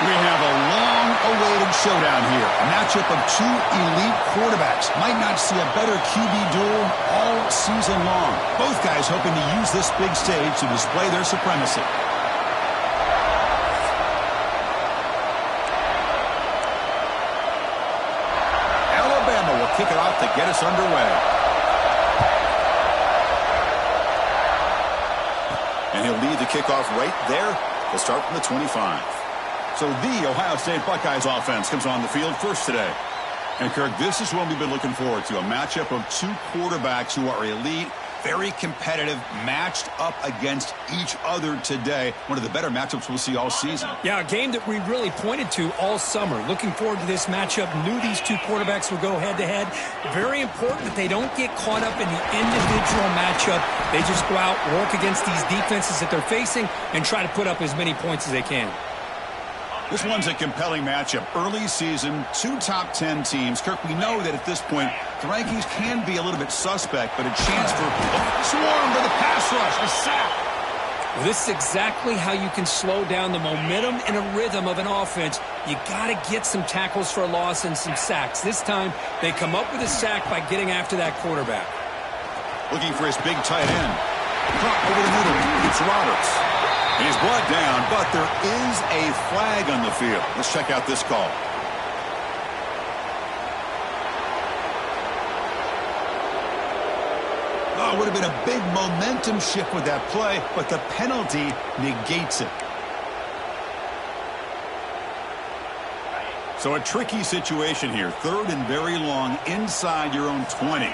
We have a long-awaited showdown here. A matchup of two elite quarterbacks. Might not see a better QB duel all season long. Both guys hoping to use this big stage to display their supremacy. Alabama will kick it off to get us underway. And he'll lead the kickoff right there. They'll start from the 25. So the Ohio State Buckeyes offense comes on the field first today. And, Kirk, this is what we've been looking forward to, a matchup of two quarterbacks who are elite, very competitive, matched up against each other today. One of the better matchups we'll see all season. Yeah, a game that we really pointed to all summer. Looking forward to this matchup. Knew these two quarterbacks would go head-to-head. Very important that they don't get caught up in the individual matchup. They just go out, work against these defenses that they're facing, and try to put up as many points as they can. This one's a compelling matchup. Early season, two top 10 teams. Kirk, we know that at this point, the rankings can be a little bit suspect, but a chance for swarm for the pass rush, a sack. Well, this is exactly how you can slow down the momentum and a rhythm of an offense. You got to get some tackles for a loss and some sacks. This time, they come up with a sack by getting after that quarterback. Looking for his big tight end. Caught over the middle. It's Roberts. He's brought down, but there is a flag on the field. Let's check out this call. Oh, it would have been a big momentum shift with that play, but the penalty negates it. So a tricky situation here. Third and very long inside your own 20.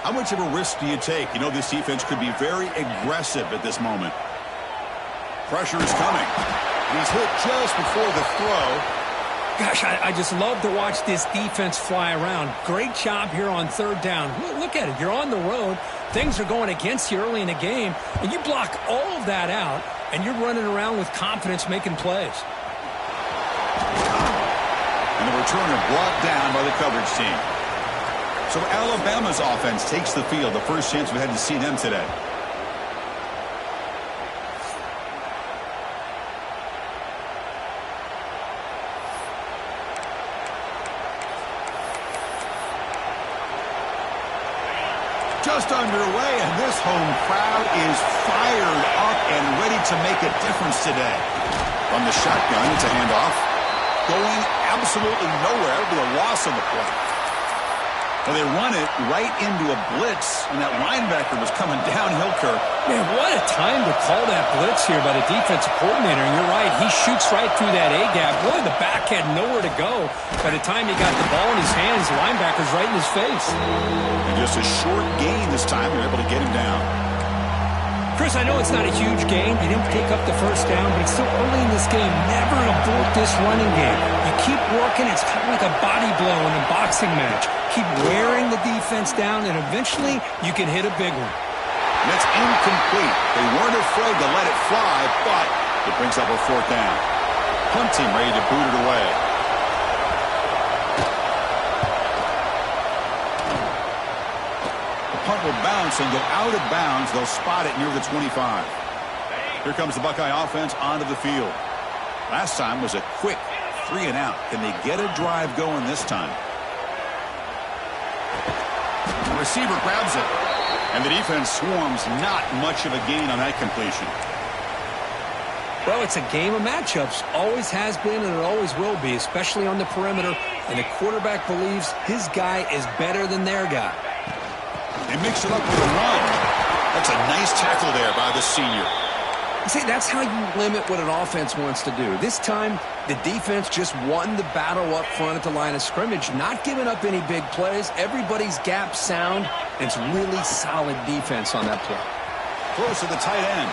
How much of a risk do you take? You know this defense could be very aggressive at this moment. Pressure is coming. He's hit just before the throw. Gosh, I just love to watch this defense fly around. Great job here on third down. Look at it. You're on the road. Things are going against you early in the game, and you block all of that out, and you're running around with confidence making plays. And the returner brought down by the coverage team. So Alabama's offense takes the field. The first chance we had to see them today. Just underway, and this home crowd is fired up and ready to make a difference today. From the shotgun, it's a handoff. Going absolutely nowhere with a loss on the play. Well, they run it right into a blitz, and that linebacker was coming downhill, Kirk. Man, what a time to call that blitz here by the defensive coordinator. And you're right, he shoots right through that A-gap. Really, the back had nowhere to go. By the time he got the ball in his hands, the linebacker's right in his face. And just a short gain this time. They're able to get him down. Chris, I know it's not a huge gain. They didn't pick up the first down, but it's still early in this game. Never abort this running game. You keep working. It's kind of like a body blow in a boxing match. Keep wearing the defense down, and eventually you can hit a big one. That's incomplete. They weren't afraid to let it fly, but it brings up a fourth down. Punt team ready to boot it away. The punt will bounce and go out of bounds. They'll spot it near the 25. Here comes the Buckeye offense onto the field. Last time was a quick 3 and out. Can they get a drive going this time? The receiver grabs it. And the defense swarms. Not much of a gain on that completion. Well, it's a game of matchups. Always has been and it always will be, especially on the perimeter. And the quarterback believes his guy is better than their guy. They mix it up with a run. That's a nice tackle there by the senior. See, that's how you limit what an offense wants to do. This time, the defense just won the battle up front at the line of scrimmage, not giving up any big plays. Everybody's gap sound, and it's really solid defense on that play. Close to the tight end.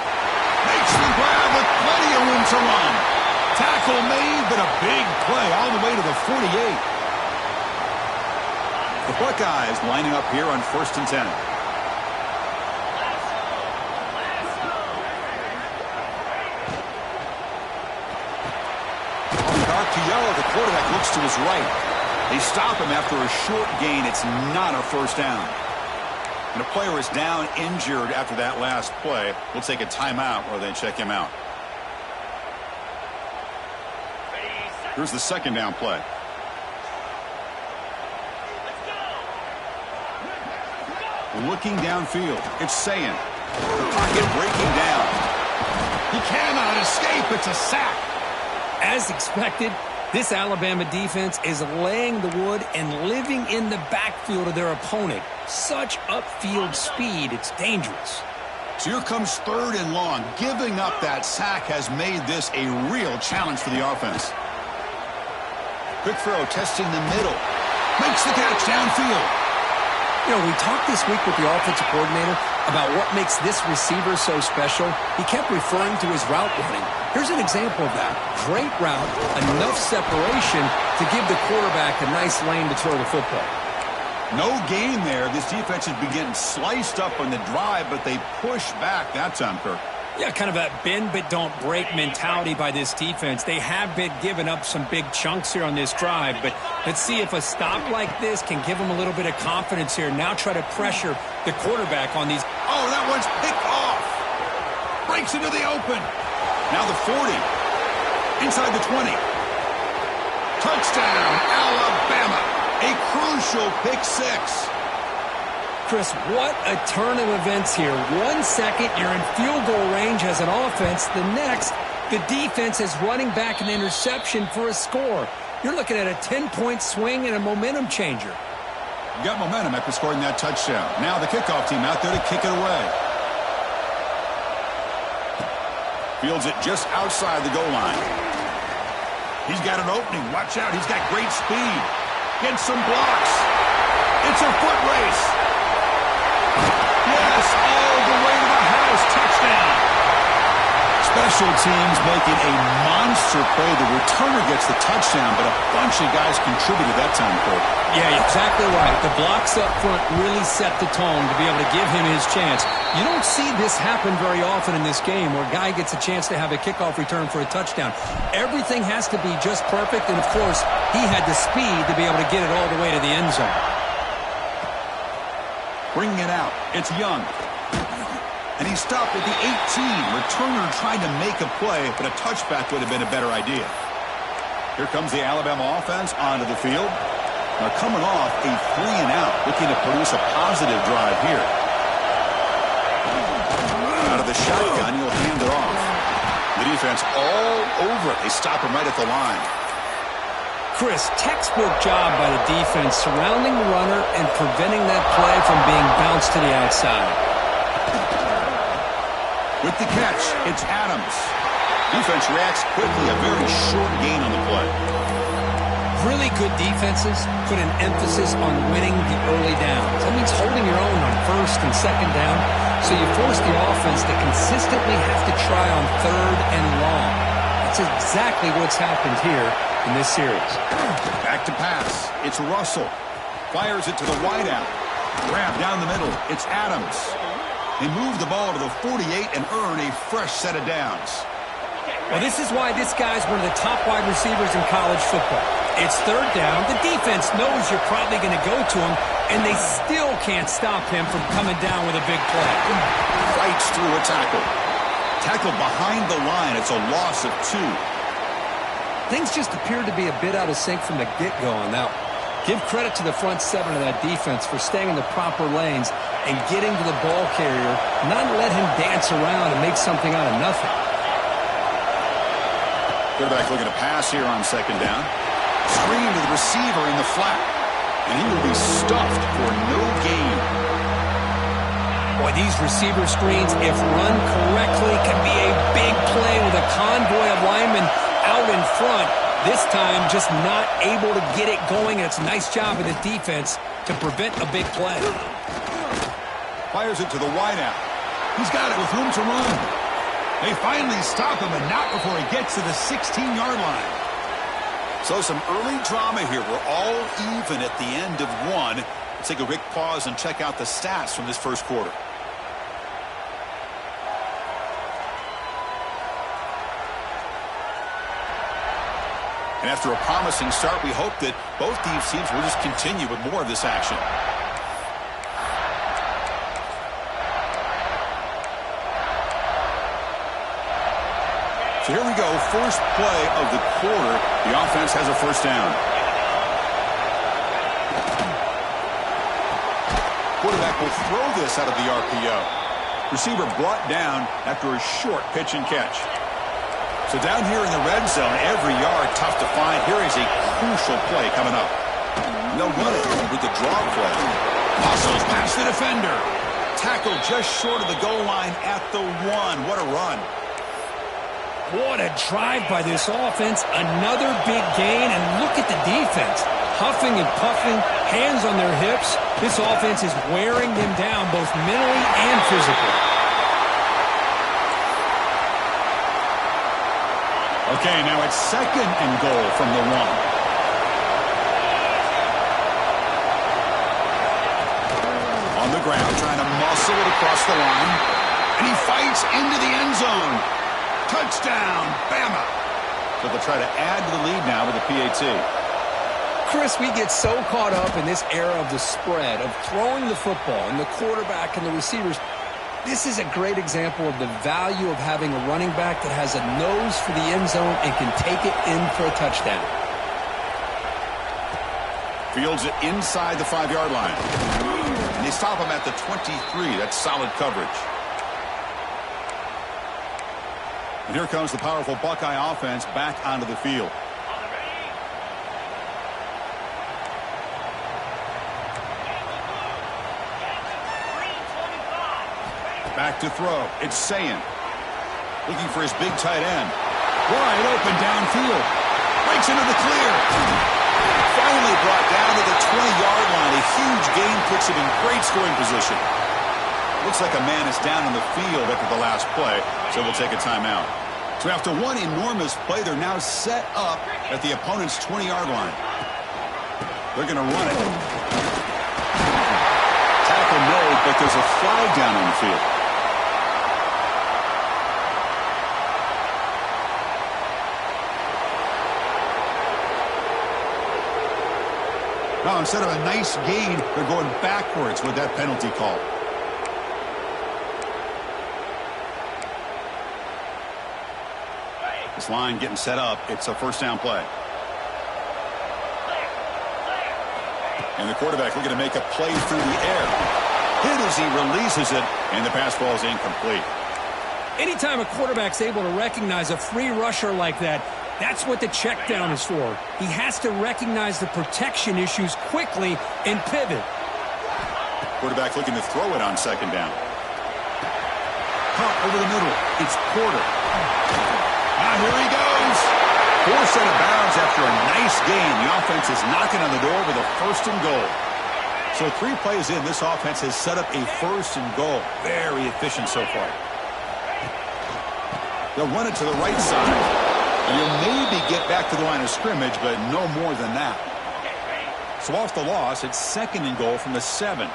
Makes the grab with plenty of room to run. Tackle made, but a big play all the way to the 48. The Buckeyes lining up here on 1st and 10. The quarterback looks to his right. They stop him after a short gain. It's not a first down. And a player is down injured after that last play. We'll take a timeout or they check him out. Here's the second down play. Looking downfield, it's Szn. The pocket breaking down. He cannot escape. It's a sack. As expected, this Alabama defense is laying the wood and living in the backfield of their opponent. Such upfield speed, it's dangerous. So here comes 3rd and long. Giving up that sack has made this a real challenge for the offense. Quick throw, testing the middle. Makes the catch downfield. You know, we talked this week with the offensive coordinator about what makes this receiver so special. He kept referring to his route running. Here's an example of that. Great route, enough separation to give the quarterback a nice lane to throw the football. No gain there. This defense has been getting sliced up on the drive, but they push back that time, Kirk. Yeah, kind of a bend but don't break mentality by this defense. They have been giving up some big chunks here on this drive, but let's see if a stop like this can give them a little bit of confidence here. Now try to pressure the quarterback on these. Oh, that one's picked off. Breaks into the open. Now the 40. Inside the 20. Touchdown, Alabama. A crucial pick six. Chris, what a turn of events here. 1 second, you're in field goal range as an offense. The next, the defense is running back an interception for a score. You're looking at a 10-point swing and a momentum changer. You got momentum after scoring that touchdown. Now the kickoff team out there to kick it away. Fields it just outside the goal line. He's got an opening. Watch out. He's got great speed. Gets some blocks. It's a foot race. Yes, all the way to the house. Touchdown. Special teams making a monster play. The returner gets the touchdown, but a bunch of guys contributed that time, Court. Yeah, exactly right. The blocks up front really set the tone to be able to give him his chance. You don't see this happen very often in this game where a guy gets a chance to have a kickoff return for a touchdown. Everything has to be just perfect, and of course, he had the speed to be able to get it all the way to the end zone. Bringing it out. It's Young. And he stopped at the 18. Returner tried to make a play, but a touchback would have been a better idea. Here comes the Alabama offense onto the field. Now coming off a 3-and-out, looking to produce a positive drive here. Out of the shotgun, he'll hand it off. The defense all over it. They stop him right at the line. Chris, textbook job by the defense surrounding the runner and preventing that play from being bounced to the outside. With the catch, it's Adams. Defense reacts quickly, a very short gain on the play. Really good defenses put an emphasis on winning the early downs. That means holding your own on 1st and 2nd down, so you force the offense to consistently have to try on 3rd and long. That's exactly what's happened here in this series. Back to pass. It's Russell. Fires it to the wideout. Grab down the middle. It's Adams. They move the ball to the 48 and earn a fresh set of downs. Well, this is why this guy's one of the top wide receivers in college football. It's 3rd down. The defense knows you're probably going to go to him, and they still can't stop him from coming down with a big play. Fights through a tackle. Tackle behind the line. It's a loss of 2. Things just appeared to be a bit out of sync from the get-go on that one. Give credit to the front 7 of that defense for staying in the proper lanes and getting to the ball carrier, not let him dance around and make something out of nothing. Quarterback looking to pass here on 2nd down. Screen to the receiver in the flat. And he will be stuffed for no gain. Boy, these receiver screens, if run correctly, can be a big play with a convoy of linemen out in front. This time, just not able to get it going. And it's a nice job of the defense to prevent a big play. Fires it to the wideout. He's got it with room to run. They finally stop him, and not before he gets to the 16-yard line. So some early drama here. We're all even at the end of 1. Let's take a quick pause and check out the stats from this first quarter. And after a promising start, we hope that both these teams will just continue with more of this action. So here we go, first play of the quarter. The offense has a first down. Quarterback will throw this out of the RPO. Receiver brought down after a short pitch and catch. So down here in the red zone, every yard tough to find. Here is a crucial play coming up. They'll run it with the draw play. Muscles past the defender. Tackled just short of the goal line at the 1. What a run. What a drive by this offense. Another big gain, and look at the defense. Huffing and puffing, hands on their hips. This offense is wearing them down both mentally and physically. Okay, now it's second and goal from the 1. On the ground, trying to muscle it across the line. And he fights into the end zone. Touchdown, Bama. So they'll try to add to the lead now with a PAT. Chris, we get so caught up in this era of the spread, of throwing the football, and the quarterback and the receivers. This is a great example of the value of having a running back that has a nose for the end zone and can take it in for a touchdown. Fields it inside the 5-yard line. And they stop him at the 23. That's solid coverage. And here comes the powerful Buckeye offense back onto the field. Back to throw. It's Szn. Looking for his big tight end. Wide open downfield. Breaks into the clear. Finally brought down to the 20-yard line. A huge gain puts him in great scoring position. Looks like a man is down on the field after the last play, so we'll take a timeout. So after one enormous play, they're now set up at the opponent's 20-yard line. They're going to run it. Tackle made, but there's a flag down on the field. Now, instead of a nice gain, they're going backwards with that penalty call. This line getting set up. It's a first down play. And the quarterback looking to make a play through the air. Hit as he releases it, and the pass ball is incomplete. Anytime a quarterback's able to recognize a free rusher like that, that's what the check down is for. He has to recognize the protection issues quickly and pivot. Quarterback looking to throw it on second down. Pop over the middle. It's Porter. Here he goes. Forced out of bounds after a nice gain. The offense is knocking on the door with a first and goal. So 3 plays in, this offense has set up a first and goal. Very efficient so far. They'll run it to the right side. And you'll maybe get back to the line of scrimmage, but no more than that. So off the loss, it's second and goal from the 7.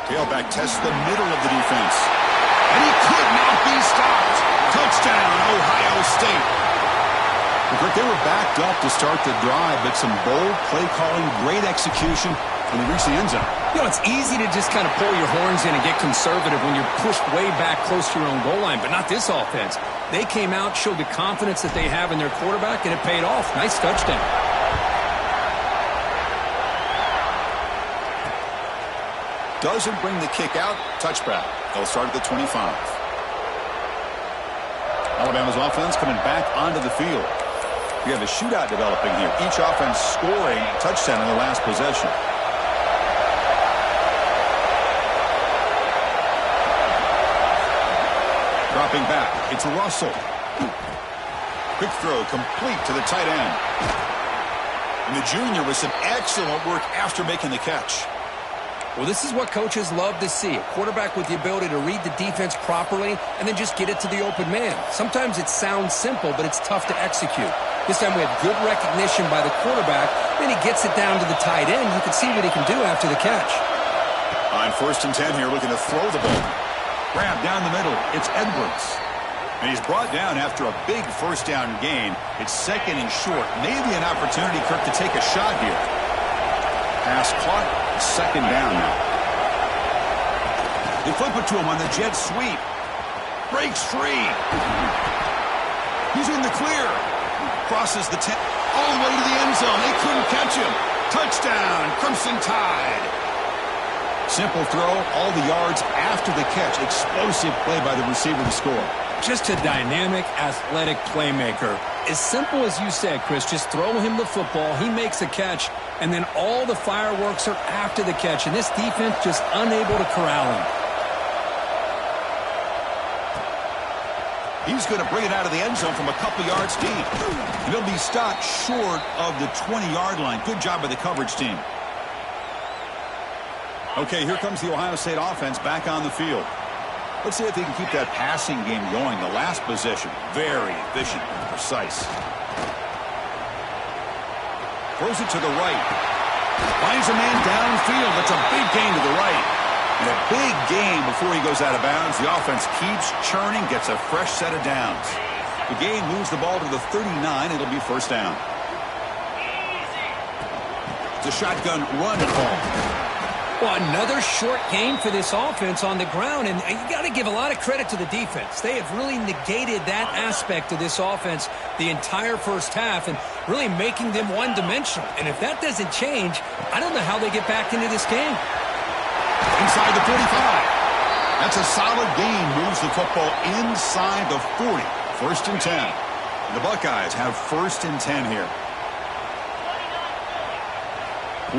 Tailback tests the middle of the defense. And he could not be stopped. Touchdown, Ohio State. They were backed up to start the drive, but some bold play calling, great execution, and they reached the end zone. You know, it's easy to just kind of pull your horns in and get conservative when you're pushed way back close to your own goal line, but not this offense. They came out, showed the confidence that they have in their quarterback, and it paid off. Nice touchdown. Doesn't bring the kick out. Touchback. They'll start at the 25. Alabama's offense coming back onto the field. We have a shootout developing here. Each offense scoring a touchdown in the last possession. Dropping back. It's Russell. Quick throw complete to the tight end. And the junior with some excellent work after making the catch. Well, this is what coaches love to see. A quarterback with the ability to read the defense properly and then just get it to the open man. Sometimes it sounds simple, but it's tough to execute. This time we had good recognition by the quarterback. Then he gets it down to the tight end. You can see what he can do after the catch. On 1st and 10 here, looking to throw the ball. Grab down the middle. It's Edwards. And he's brought down after a big first down gain. It's second and short. Maybe an opportunity, Kirk, to take a shot here. Pass caught. Second down now. They flip it to him on the jet sweep. breaks free. He's in the clear. Crosses the 10, all the way to the end zone. They couldn't catch him. Touchdown, Crimson Tide. Simple throw, all the yards after the catch. Explosive play by the receiver to score. Just a dynamic, athletic playmaker. As simple as you said, Chris, just throw him the football, he makes a catch, and then all the fireworks are after the catch, and this defense just unable to corral him. He's going to bring it out of the end zone from a couple yards deep. And he'll be stopped short of the 20-yard line. Good job by the coverage team. Okay, here comes the Ohio State offense back on the field. Let's see if they can keep that passing game going. The last possession, very efficient and precise. Throws it to the right. Finds a man downfield. That's a big gain to the right. And a big gain before he goes out of bounds. The offense keeps churning, gets a fresh set of downs. The gain moves the ball to the 39. It'll be first down. It's a shotgun run at home. Well, another short game for this offense on the ground, and you got to give a lot of credit to the defense. They have really negated that aspect of this offense the entire first half and really making them one-dimensional. And if that doesn't change, I don't know how they get back into this game. Inside the 45. That's a solid gain. Moves the football inside the 40. First and 10. The Buckeyes have first and 10 here.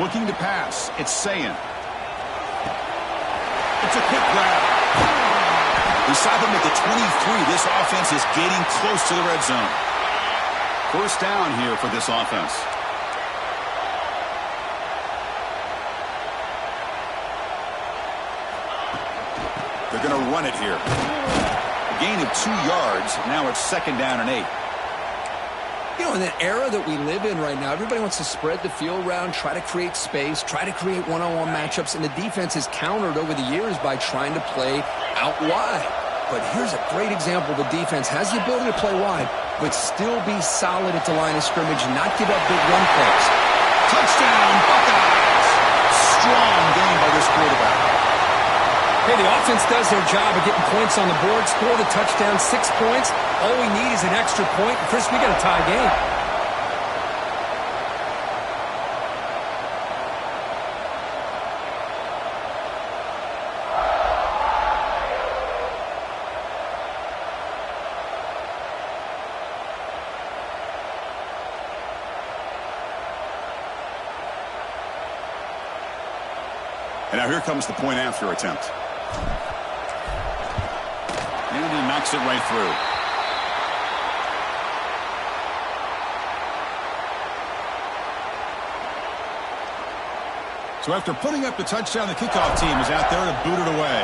Looking to pass. It's Szn. It's a quick grab. We saw them at the 23. This offense is getting close to the red zone. First down here for this offense. They're going to run it here. A gain of 2 yards. Now it's second down and 8. You know, in that era that we live in right now, everybody wants to spread the field around, try to create space, try to create one-on-one matchups, and the defense is countered over the years by trying to play out wide. But here's a great example. The defense has the ability to play wide, but still be solid at the line of scrimmage and not give up big run plays. Touchdown, Buckeyes! Strong game by this quarterback. Hey, the offense does their job of getting points on the board, score the touchdown, 6 points. All we need is an extra point. Chris, we got a tie game. And now here comes the point after attempt. And he knocks it right through. So after putting up the touchdown, the kickoff team is out there to boot it away.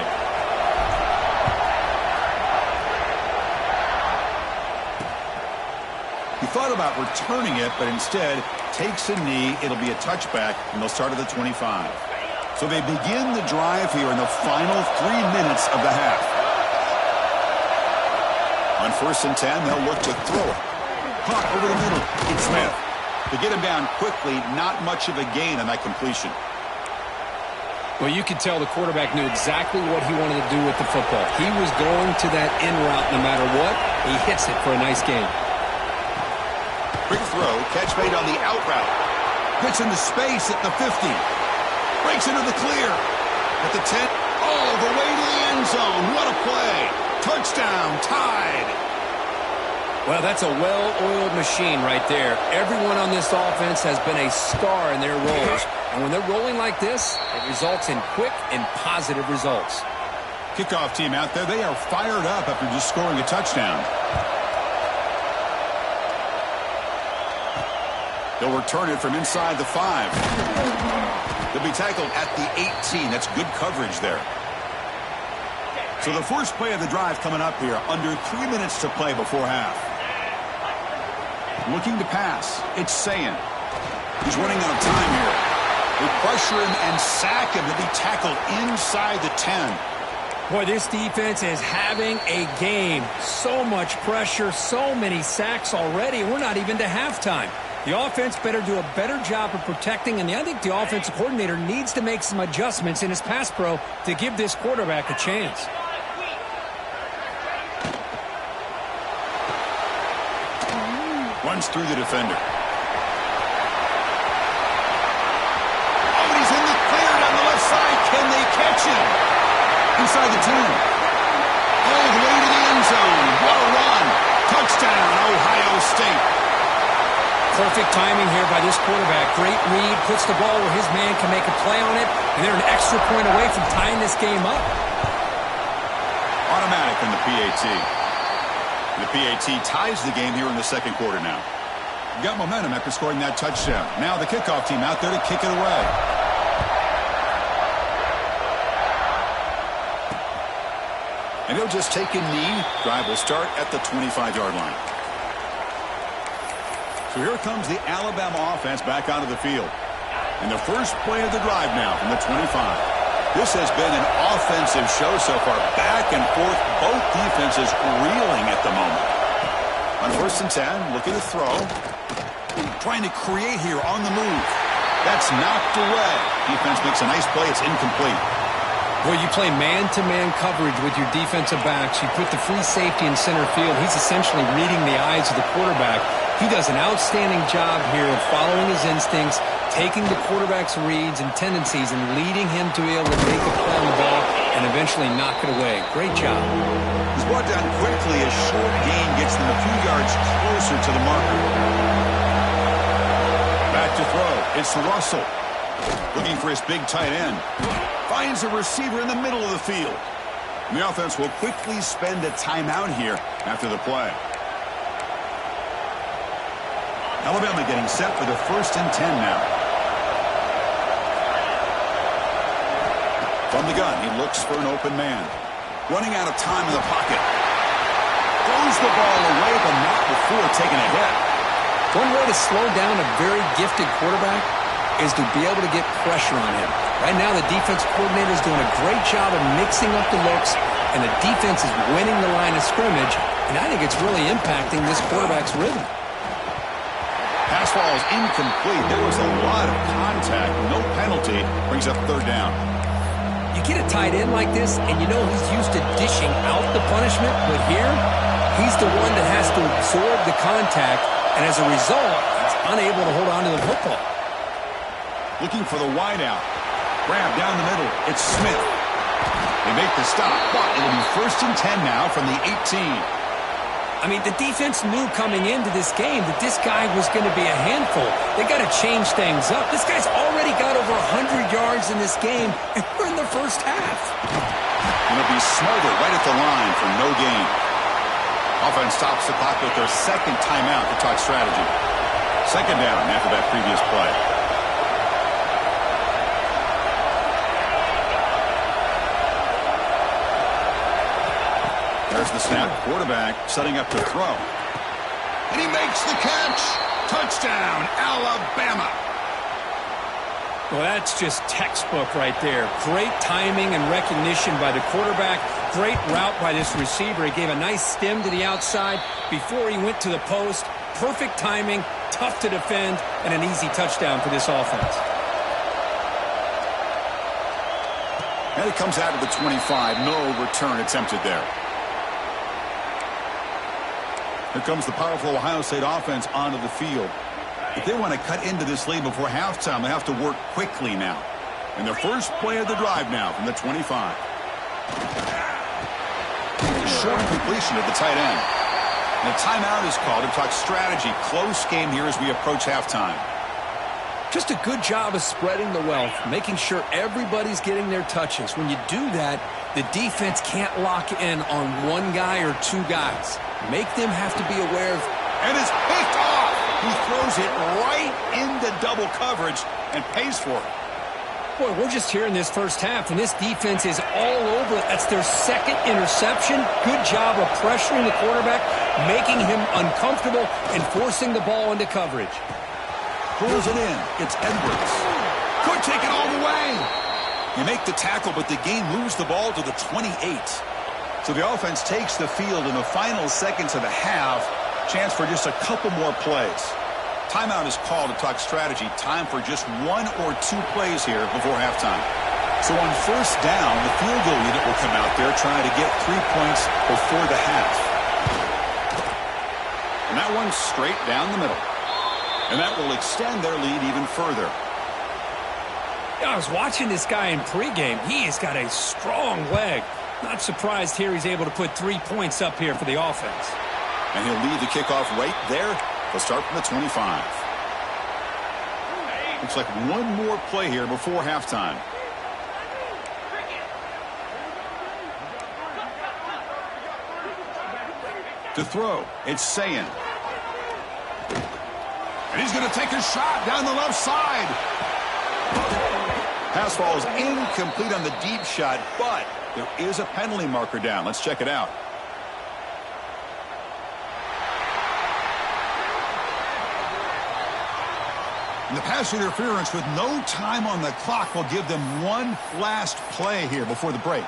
He thought about returning it, but instead takes a knee. It'll be a touchback, and they'll start at the 25. So they begin the drive here in the final 3 minutes of the half. On first and 10, they'll look to throw it. Caught over the middle. It's Smith. To get him down quickly, not much of a gain on that completion. Well, you could tell the quarterback knew exactly what he wanted to do with the football. He was going to that in route no matter what. He hits it for a nice gain. Quick throw, catch made on the out route. Hits into space at the 50. Breaks into the clear. At the 10, all the way to the end zone. What a play. Touchdown, Tide. Well, that's a well-oiled machine right there. Everyone on this offense has been a star in their roles. And when they're rolling like this, it results in quick and positive results. Kickoff team out there, they are fired up after just scoring a touchdown. They'll return it from inside the 5. They'll be tackled at the 18. That's good coverage there. So the first play of the drive coming up here. Under 3 minutes to play before half. Looking to pass. It's Szn. He's running out of time here. They pressure him and sack him to be tackled inside the 10. Boy, this defense is having a game. So much pressure, so many sacks already. We're not even to halftime. The offense better do a better job of protecting, and I think the offensive coordinator needs to make some adjustments in his pass pro to give this quarterback a chance. runs through the defender. Oh, and he's in the clear down the left side. Can they catch him? Inside the 10. All the way to the end zone. What a run. Touchdown, Ohio State. Perfect timing here by this quarterback. Great read, puts the ball where his man can make a play on it, and they're an extra point away from tying this game up. Automatic in the PAT. The PAT ties the game here in the second quarter now. Got momentum after scoring that touchdown. Now the kickoff team out there to kick it away. And he'll just take a knee. Drive will start at the 25-yard line. So here comes the Alabama offense back onto the field. And the first play of the drive now from the 25. This has been an offensive show so far. Back and forth, both defenses reeling at the moment. On 1st and 10, looking to throw. Trying to create here on the move. That's knocked away. Defense makes a nice play. It's incomplete. Where you play man-to-man coverage with your defensive backs, you put the free safety in center field. He's essentially reading the eyes of the quarterback. He does an outstanding job here of following his instincts, taking the quarterback's reads and tendencies, and leading him to be able to make a play on the ball and eventually knock it away. Great job. He's brought down quickly. A short gain gets them a few yards closer to the marker. Back to throw. It's Russell. Looking for his big tight end. Finds a receiver in the middle of the field. And the offense will quickly spend a timeout here after the play. Alabama getting set for the 1st and 10 now. From the gun, he looks for an open man. Running out of time in the pocket. Throws the ball away, but not before taking a hit. One way to slow down a very gifted quarterback is to be able to get pressure on him. Right now, the defense coordinator is doing a great job of mixing up the looks, and the defense is winning the line of scrimmage, and I think it's really impacting this quarterback's rhythm. Pass ball is incomplete. There was a lot of contact. No penalty. Brings up 3rd down. You get a tight end like this, and you know he's used to dishing out the punishment, but here, he's the one that has to absorb the contact, and as a result, he's unable to hold on to the football. Looking for the wideout. Grab down the middle. It's Smith. They make the stop, but it'll be 1st and 10 now from the 18. I mean, the defense knew coming into this game that this guy was going to be a handful. They got to change things up. This guy's already got over 100 yards in this game, and we're in the first half. And it'll be smothered right at the line for no gain. Offense stops the clock with their 2nd timeout to talk strategy. 2nd down after that previous play. There's the snap. Quarterback setting up to throw. And he makes the catch. Touchdown, Alabama. Well, that's just textbook right there. Great timing and recognition by the quarterback. Great route by this receiver. He gave a nice stem to the outside before he went to the post. Perfect timing, tough to defend, and an easy touchdown for this offense. And it comes out of the 25. No return attempted there. Here comes the powerful Ohio State offense onto the field. If they want to cut into this lead before halftime, they have to work quickly now. And the first play of the drive now from the 25. Short completion of the tight end. And a timeout is called to talk strategy. Close game here as we approach halftime. Just a good job of spreading the wealth, making sure everybody's getting their touches. When you do that, the defense can't lock in on one guy or two guys. Make them have to be aware of... And it's picked off. He throws it right into double coverage and pays for it. Boy, we're just here in this first half, and this defense is all over it. That's their 2nd interception. Good job of pressuring the quarterback, making him uncomfortable, and forcing the ball into coverage. Pulls it in. It's Edwards. Could take it all the way. You make the tackle, but the game moves the ball to the 28. So the offense takes the field in the final seconds of the half. Chance for just a couple more plays. Timeout is called to talk strategy. Time for just 1 or 2 plays here before halftime. So on 1st down, the field goal unit will come out there trying to get 3 points before the half. And that one's straight down the middle. And that will extend their lead even further. Yeah, I was watching this guy in pregame. He has got a strong leg. Not surprised here he's able to put 3 points up here for the offense. And he'll lead the kickoff right there. They'll start from the 25. Looks like one more play here before halftime. To throw, it's Szn. And he's going to take a shot down the left side. Pass falls incomplete on the deep shot, but there is a penalty marker down. Let's check it out. And the pass interference with no time on the clock will give them one last play here before the break.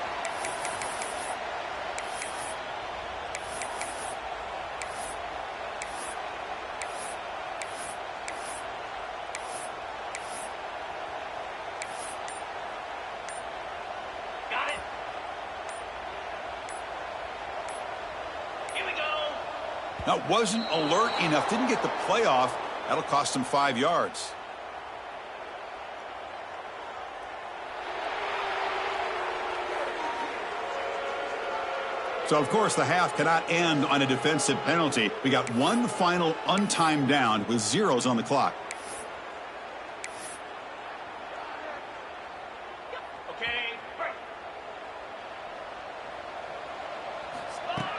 That wasn't alert enough. Didn't get the play off. That'll cost him 5 yards. So, of course, the half cannot end on a defensive penalty. We got one final untimed down with zeros on the clock.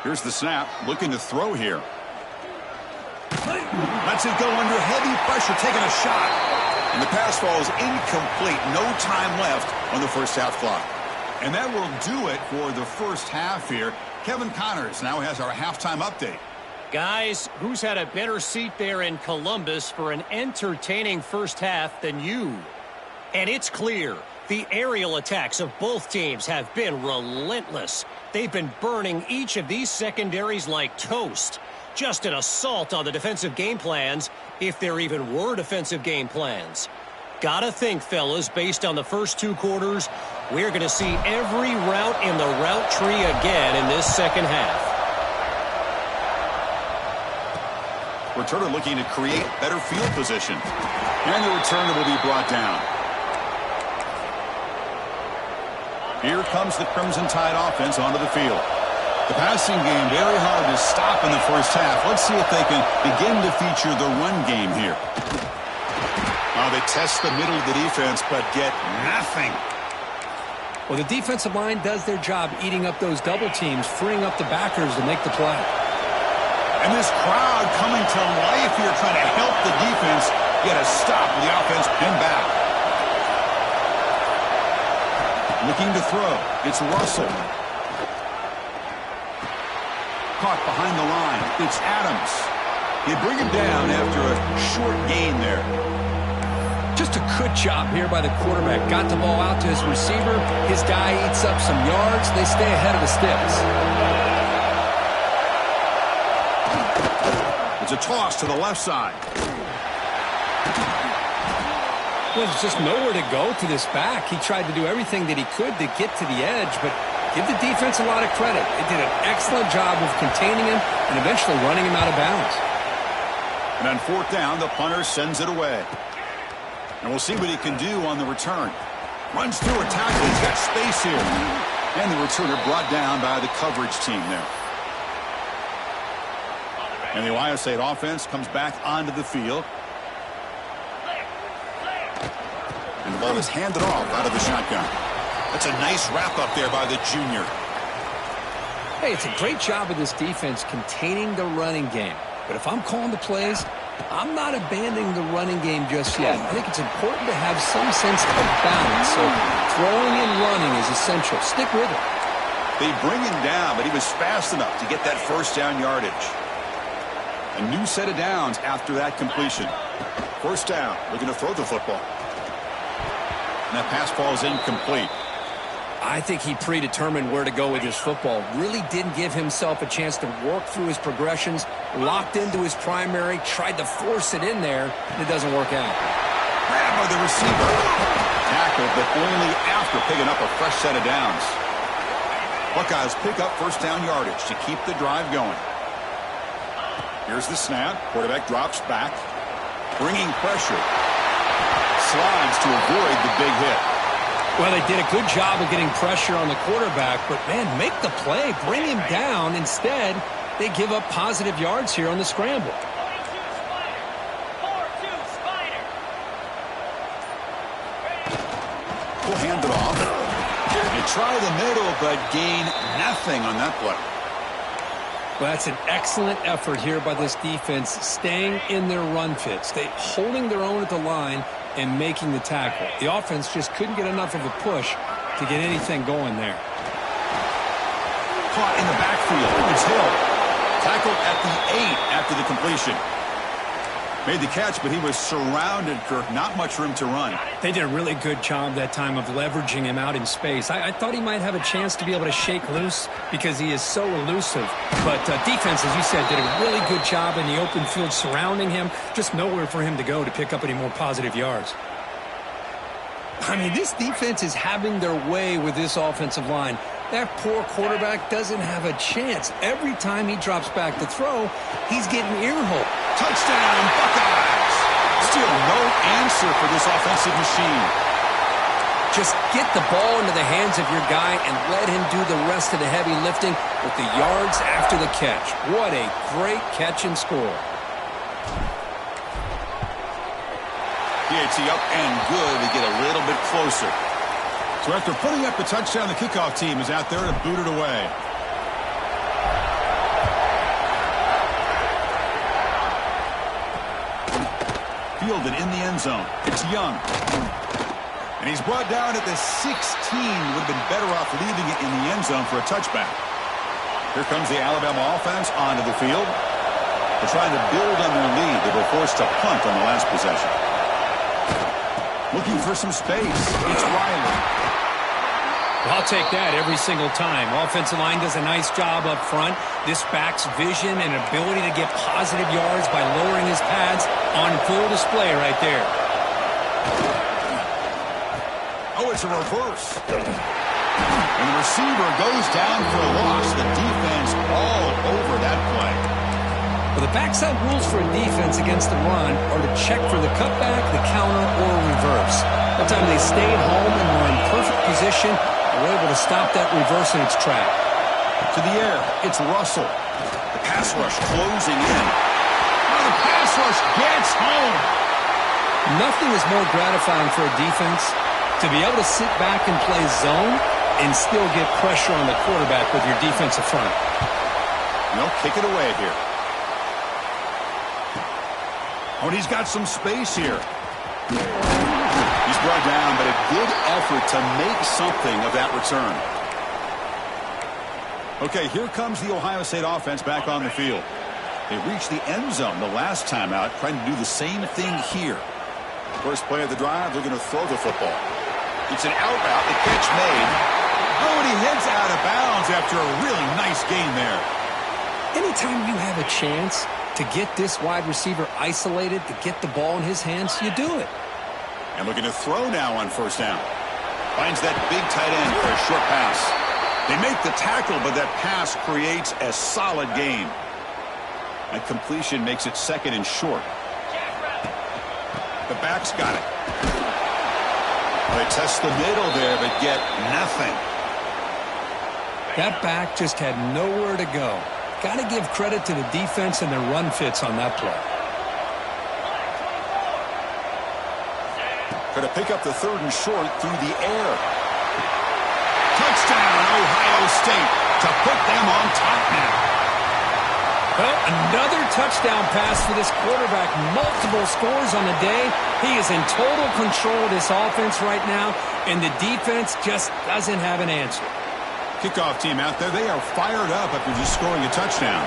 Here's the snap, looking to throw here. Lets it go under heavy pressure, taking a shot. And the pass falls incomplete. No time left on the first half clock. And that will do it for the first half here. Kevin Connors now has our halftime update. Guys, who's had a better seat there in Columbus for an entertaining first half than you? And it's clear. The aerial attacks of both teams have been relentless. They've been burning each of these secondaries like toast. Just an assault on the defensive game plans, if there even were defensive game plans. Gotta think, fellas, based on the first 2 quarters, we're going to see every route in the route tree again in this second half. Returner looking to create better field position. And the returner will be brought down. Here comes the Crimson Tide offense onto the field. The passing game very hard to stop in the first half. Let's see if they can begin to feature the run game here. They test the middle of the defense, but get nothing. Well, the defensive line does their job eating up those double teams, freeing up the backers to make the play. And this crowd coming to life here, trying to help the defense get a stop with the offense pinned back. Looking to throw. It's Russell. Caught behind the line. It's Adams. They bring him down after a short gain there. Just a good job here by the quarterback. Got the ball out to his receiver. His guy eats up some yards. They stay ahead of the sticks. It's a toss to the left side. Well, there's just nowhere to go to this back. He tried to do everything that he could to get to the edge, but give the defense a lot of credit. They did an excellent job of containing him and eventually running him out of bounds. And on 4th down, the punter sends it away. And we'll see what he can do on the return. Runs through a tackle. He's got space here. And the returner brought down by the coverage team there. And the Ohio State offense comes back onto the field. And the ball is handed off out of the shotgun. That's a nice wrap-up there by the junior. Hey, it's a great job of this defense containing the running game. But if I'm calling the plays, I'm not abandoning the running game just yet. I think it's important to have some sense of balance. So throwing and running is essential. Stick with it. They bring him down, but he was fast enough to get that first down yardage. A new set of downs after that completion. First down, looking to throw the football. And that pass ball is incomplete. I think he predetermined where to go with his football. Really didn't give himself a chance to work through his progressions. Locked into his primary, tried to force it in there, and it doesn't work out. Grab by the receiver. Tackled, but only after picking up a fresh set of downs. Buckeyes pick up first down yardage to keep the drive going. Here's the snap. Quarterback drops back. Bringing pressure. Slides to avoid the big hit. Well, they did a good job of getting pressure on the quarterback, but, man, make the play. Bring him down. Instead, they give up positive yards here on the scramble. We'll hand it off. They try the middle, but gain nothing on that play. Well, that's an excellent effort here by this defense, staying in their run fits. They holding their own at the line and making the tackle. The offense just couldn't get enough of a push to get anything going there. Caught in the backfield. It's Hill. Tackled at the 8 after the completion. Made the catch, but he was surrounded, Kirk. Not much room to run. They did a really good job that time of leveraging him out in space. I thought he might have a chance to be able to shake loose because he is so elusive. But defense, as you said, did a really good job in the open field surrounding him. Just nowhere for him to go to pick up any more positive yards. I mean, this defense is having their way with this offensive line. That poor quarterback doesn't have a chance. Every time he drops back to throw, he's getting ear-hole. Touchdown, Buckeyes! Still no answer for this offensive machine. Just get the ball into the hands of your guy and let him do the rest of the heavy lifting with the yards after the catch. What a great catch and score. PAT up and good to get a little bit closer. So after putting up the touchdown, the kickoff team is out there to boot it away. Fielded in the end zone. It's Young. And he's brought down at the 16. Would have been better off leaving it in the end zone for a touchback. Here comes the Alabama offense onto the field. They're trying to build on their lead. They were forced to punt on the last possession. Looking for some space. It's Riley. I'll take that every single time. Offensive line does a nice job up front. This back's vision and ability to get positive yards by lowering his pads on full display right there. Oh, it's a reverse. And the receiver goes down for a loss. The defense all over that play. Well, the backside rules for a defense against the run are to check for the cutback, the counter, or a reverse. That time they stayed home and were in perfect position. We're able to stop that reverse in its track. To the air, it's Russell. The pass rush closing in. Now the pass rush gets home. Nothing is more gratifying for a defense to be able to sit back and play zone and still get pressure on the quarterback with your defensive front. No, kick it away here. Oh, and he's got some space here. He's brought down, but a good effort to make something of that return. Okay, here comes the Ohio State offense back on the field. They reached the end zone the last time out, trying to do the same thing here. First play of the drive, they're going to throw the football. It's an out route, the catch made. Oh, and he heads out of bounds after a really nice gain there. Anytime you have a chance to get this wide receiver isolated, to get the ball in his hands, you do it. And looking to throw now on first down. Finds that big tight end for a short pass. They make the tackle, but that pass creates a solid gain. That completion makes it second and short. The back's got it. They test the middle there, but get nothing. That back just had nowhere to go. Got to give credit to the defense and their run fits on that play. Going to pick up the third and short through the air. Touchdown, Ohio State, to put them on top now. Well, another touchdown pass for this quarterback. Multiple scores on the day. He is in total control of this offense right now, and the defense just doesn't have an answer. Kickoff team out there, they are fired up after just scoring a touchdown.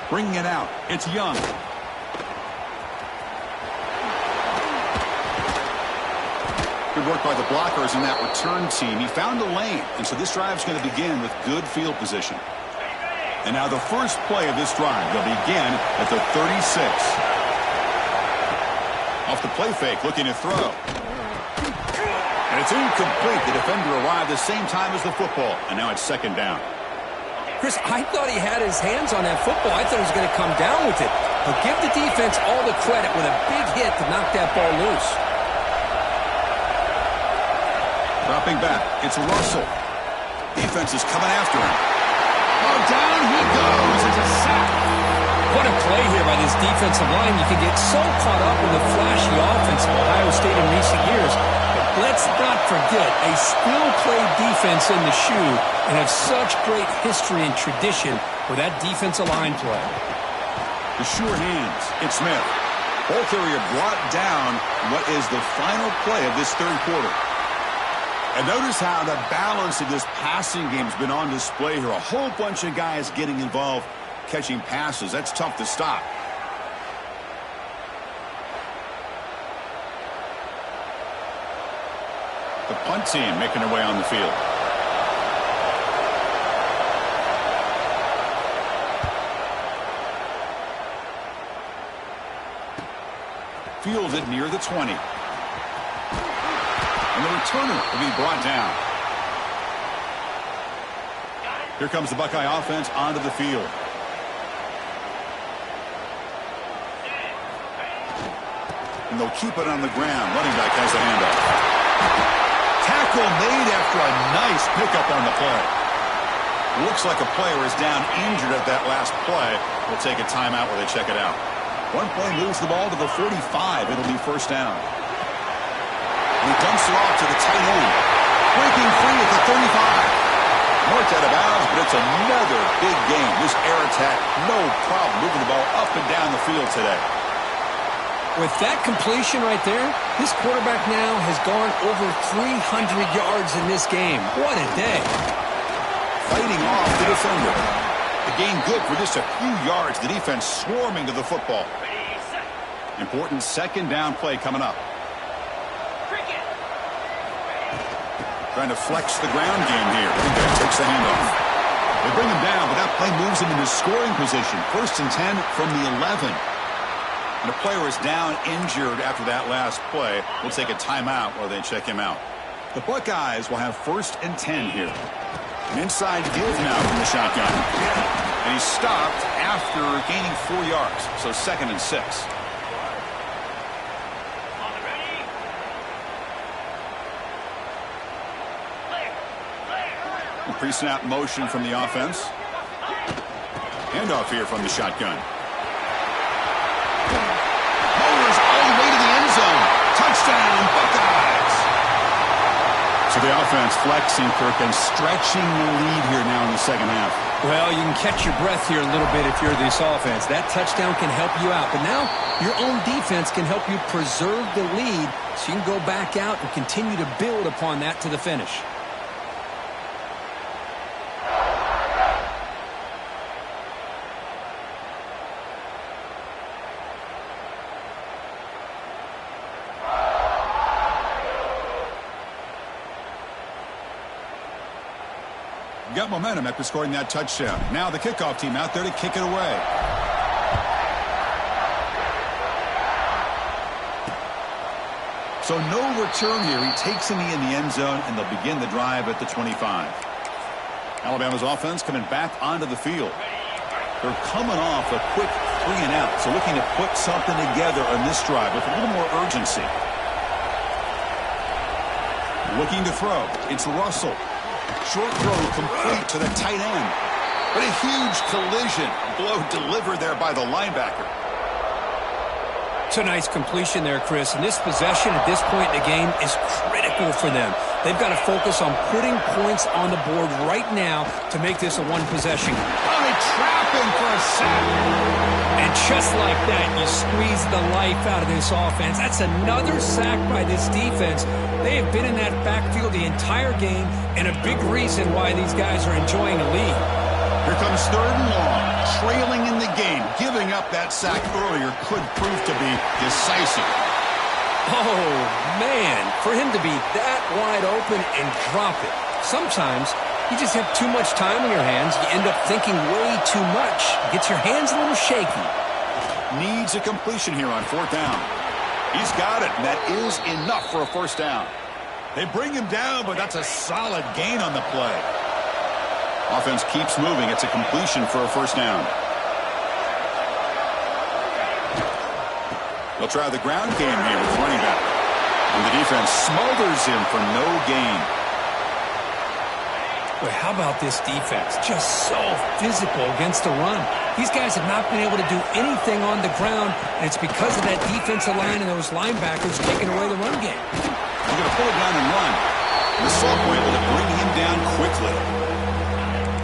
Bringing it out, it's Young. Good work by the blockers in that return team. He found a lane, and so this drive is going to begin with good field position. And now the first play of this drive, they'll begin at the 36. Off the play fake, looking to throw. And it's incomplete. The defender arrived the same time as the football, and now it's second down. Chris, I thought he had his hands on that football. I thought he was going to come down with it. But give the defense all the credit with a big hit to knock that ball loose. Dropping back, it's Russell. Defense is coming after him. Oh, down he goes. It's a sack. What a play here by this defensive line. You can get so caught up in the flashy offense of Ohio State in recent years. But let's not forget, they still play defense in the shoe and have such great history and tradition with that defensive line play. The sure hands. It's Smith. Ball carrier brought down what is the final play of this third quarter. And notice how the balance of this passing game has been on display here. A whole bunch of guys getting involved catching passes. That's tough to stop. The punt team making their way on the field. Fielded near the 20. And the returner will be brought down. Here comes the Buckeye offense onto the field. And they'll keep it on the ground. Running back has the handoff. Tackle made after a nice pickup on the play. Looks like a player is down injured at that last play. We'll take a timeout while they check it out. One play moves the ball to the 45. It'll be first down. And he dumps it off to the tight end. Breaking free at the 35. Marked out of bounds, but it's another big game. This air attack, no problem moving the ball up and down the field today. With that completion right there, this quarterback now has gone over 300 yards in this game. What a day. Fighting off the defender. The gain good for just a few yards. The defense swarming to the football. Important second down play coming up. Trying to flex the ground game here. Takes the handoff. They bring him down, but that play moves him into scoring position. First and 10 from the 11. And the player is down injured after that last play. We'll take a timeout while they check him out. The Buckeyes will have first and 10 here. An inside give now from the shotgun. And he's stopped after gaining 4 yards. So second and 6. Pre-snap motion from the offense. Handoff here from the shotgun. Motors all the way to the end zone. Touchdown, Buckeyes. So the offense flexing, Kirk, and stretching the lead here now in the second half. Well, you can catch your breath here a little bit if you're this offense. That touchdown can help you out. But now your own defense can help you preserve the lead so you can go back out and continue to build upon that to the finish. Got momentum after scoring that touchdown. Now the kickoff team out there to kick it away. So no return here. He takes him in the end zone, and they'll begin the drive at the 25. Alabama's offense coming back onto the field. They're coming off a quick 3 and out, so looking to put something together on this drive with a little more urgency. Looking to throw. It's Russell. Short throw complete to the tight end. But a huge collision. Blow delivered there by the linebacker. It's a nice completion there, Chris. And this possession at this point in the game is critical for them. They've got to focus on putting points on the board right now to make this a one-possession. Oh, they trap him for a sack. And just like that, you squeeze the life out of this offense. That's another sack by this defense. They have been in that backfield the entire game, and a big reason why these guys are enjoying a lead. Here comes third and long, trailing in the game. Giving up that sack earlier could prove to be decisive. Oh, man, for him to be that wide open and drop it. Sometimes you just have too much time in your hands. You end up thinking way too much. Gets your hands a little shaky. Needs a completion here on fourth down. He's got it, and that is enough for a first down. They bring him down, but that's a solid gain on the play. Offense keeps moving. It's a completion for a first down. They'll try the ground game here with running back. And the defense smothers him for no gain. Well, how about this defense? Just so physical against the run. These guys have not been able to do anything on the ground, and it's because of that defensive line and those linebackers taking away the run game. They're going to pull it down and run. The sophomore able to bring him down quickly.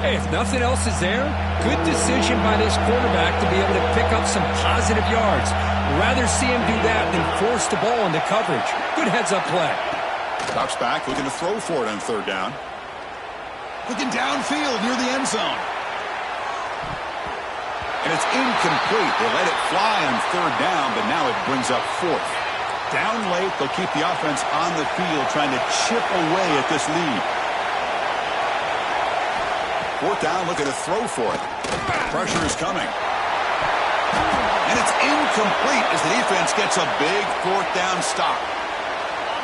Hey, if nothing else is there, good decision by this quarterback to be able to pick up some positive yards. Rather see him do that than force the ball into coverage. Good heads-up play. Ducks back, looking to throw for it on third down. Looking downfield near the end zone. And it's incomplete. They let it fly on third down, but now it brings up fourth. Down late, they'll keep the offense on the field, trying to chip away at this lead. Fourth down, looking to throw for it. Pressure is coming. And it's incomplete as the defense gets a big fourth down stop.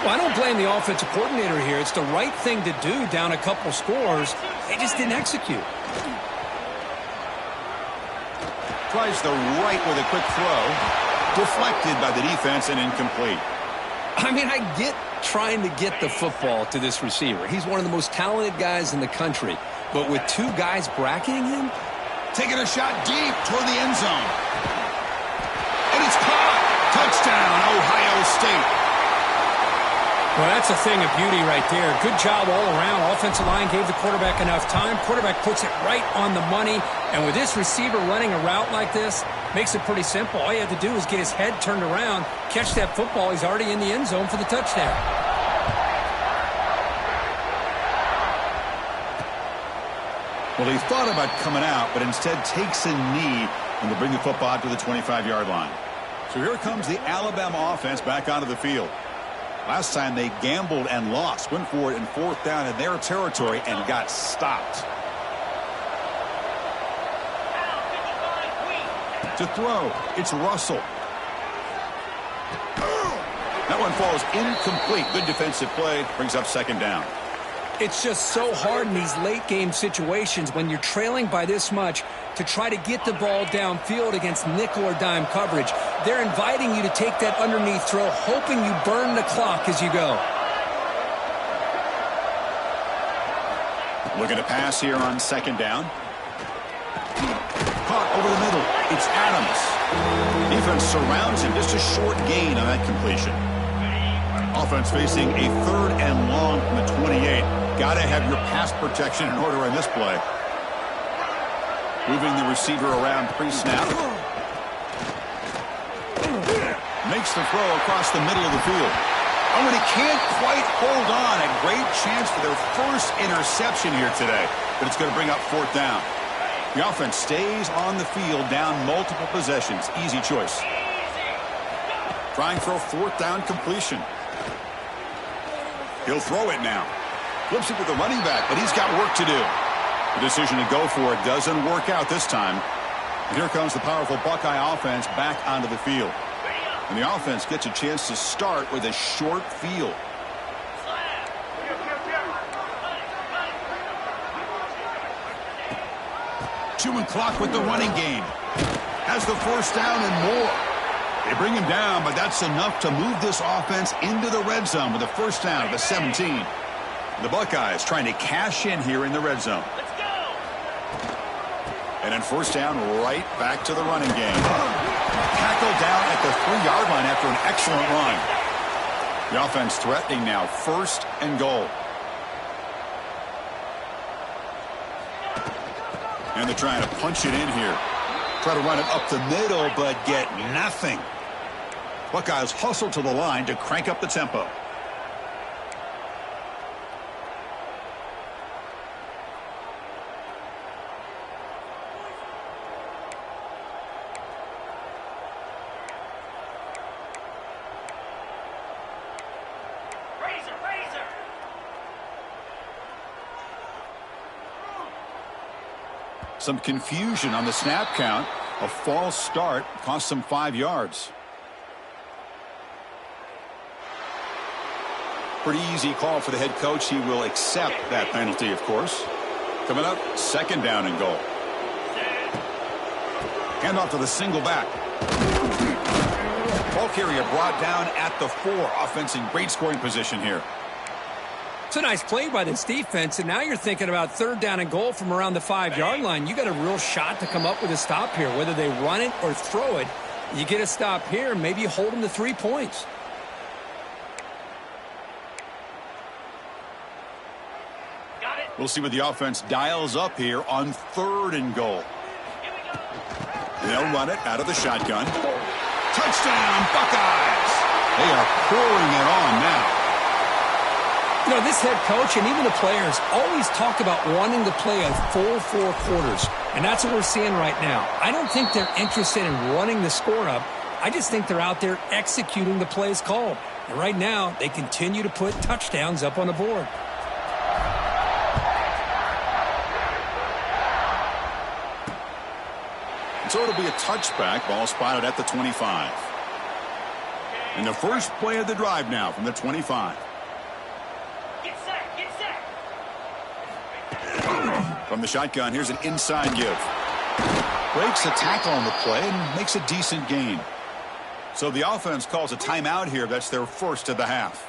Well, I don't blame the offensive coordinator here. It's the right thing to do down a couple scores. They just didn't execute. Tries the right with a quick throw. Deflected by the defense and incomplete. I mean, I get trying to get the football to this receiver. He's one of the most talented guys in the country. But with two guys bracketing him? Taking a shot deep toward the end zone. And it's caught. Touchdown, Ohio State. Well, that's a thing of beauty right there. Good job all around. Offensive line gave the quarterback enough time. Quarterback puts it right on the money. And with this receiver running a route like this, makes it pretty simple. All you have to do is get his head turned around, catch that football. He's already in the end zone for the touchdown. Well, he thought about coming out, but instead takes a knee and will bring the football out to the 25-yard line. So here comes the Alabama offense back onto the field. Last time they gambled and lost, went for it in fourth down in their territory and got stopped. To throw, it's Russell. That one falls incomplete. Good defensive play, brings up second down. It's just so hard in these late-game situations when you're trailing by this much to try to get the ball downfield against nickel or dime coverage. They're inviting you to take that underneath throw, hoping you burn the clock as you go. Looking to pass here on second down. Caught over the middle. It's Adams. Defense surrounds him. Just a short gain on that completion. Offense facing a third and long from the 28. Got to have your pass protection in order in this play. Moving the receiver around pre-snap. Makes the throw across the middle of the field. Oh, and he can't quite hold on. A great chance for their first interception here today. But it's going to bring up fourth down. The offense stays on the field down multiple possessions. Easy choice. Trying for a fourth down completion. He'll throw it now. Flips it to the running back, but he's got work to do. The decision to go for it doesn't work out this time. And here comes the powerful Buckeye offense back onto the field. And the offense gets a chance to start with a short field. Chewing clock with the running game. Has the first down and more. They bring him down, but that's enough to move this offense into the red zone with a first down at the 17. The Buckeyes trying to cash in here in the red zone. Let's go. And then first down right back to the running game. Tackled down at the 3-yard line after an excellent run. The offense threatening now, first and goal. And they're trying to punch it in here. Try to run it up the middle, but get nothing. Buckeyes hustle to the line to crank up the tempo. Some confusion on the snap count. A false start cost them 5 yards. Pretty easy call for the head coach. He will accept that penalty, of course. Coming up, 2nd down and goal. Hand off to the single back. Ball carrier brought down at the 4. Offense in great scoring position here. It's a nice play by this defense, and now you're thinking about 3rd down and goal from around the 5-yard line. You got a real shot to come up with a stop here. Whether they run it or throw it, you get a stop here, maybe you hold them to 3 points. We'll see what the offense dials up here on 3rd and goal. They'll run it out of the shotgun. Touchdown, Buckeyes! They are pouring it on now. You know, this head coach and even the players always talk about wanting to play a full 4 quarters, and that's what we're seeing right now. I don't think they're interested in running the score up. I just think they're out there executing the plays called. And right now, they continue to put touchdowns up on the board. So it'll be a touchback. Ball spotted at the 25. And the first play of the drive now from the 25. Get set. From the shotgun, here's an inside give. Breaks a tackle on the play and makes a decent gain. So the offense calls a timeout here. That's their first of the half.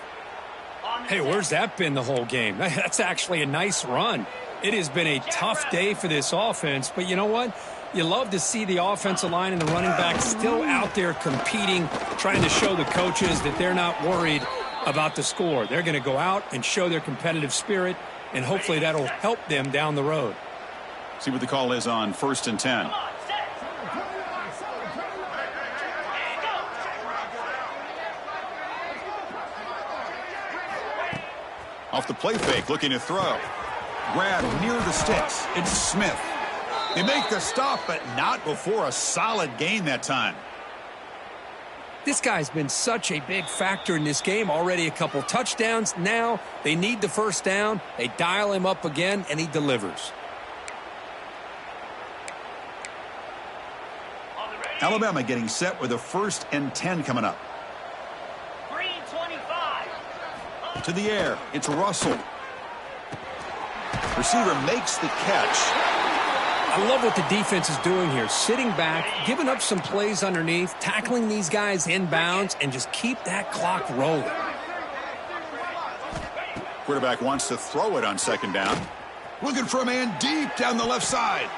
Hey, where's that been the whole game? That's actually a nice run. It has been a tough day for this offense, but you know what? You love to see the offensive line and the running back still out there competing, trying to show the coaches that they're not worried about the score. They're going to go out and show their competitive spirit, and hopefully that'll help them down the road. See what the call is on 1st and 10. Off the play fake, looking to throw. Grab near the sticks. It's Smith. They make the stop, but not before a solid gain that time. This guy's been such a big factor in this game. Already a couple touchdowns. Now they need the 1st down. They dial him up again, and he delivers. Alabama getting set with a 1st and 10 coming up. Green 25. To the air. It's Russell. Receiver makes the catch. I love what the defense is doing here. Sitting back, giving up some plays underneath, tackling these guys inbounds, and just keep that clock rolling. Quarterback wants to throw it on 2nd down. Looking for a man deep down the left side.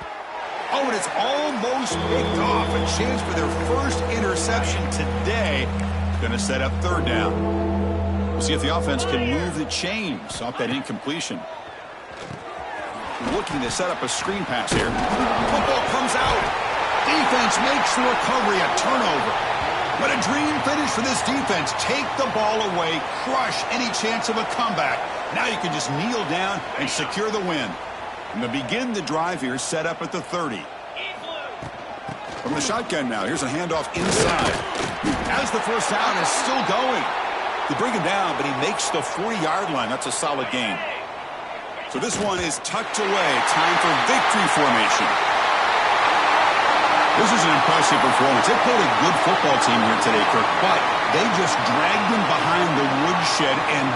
Oh, and it's almost picked off. A chance for their first interception today. Going to set up 3rd down. We'll see if the offense can move the chains off that incompletion. Looking to set up a screen pass here. Football comes out. Defense makes the recovery, a turnover. What a dream finish for this defense. Take the ball away, crush any chance of a comeback. Now you can just kneel down and secure the win. And to begin the drive here, set up at the 30. From the shotgun now, here's a handoff inside. As the 1st down is still going. They bring him down, but he makes the 40-yard line. That's a solid gain. So this one is tucked away. Time for victory formation. This is an impressive performance. They played a good football team here today, Kirk, but they just dragged them behind the woodshed and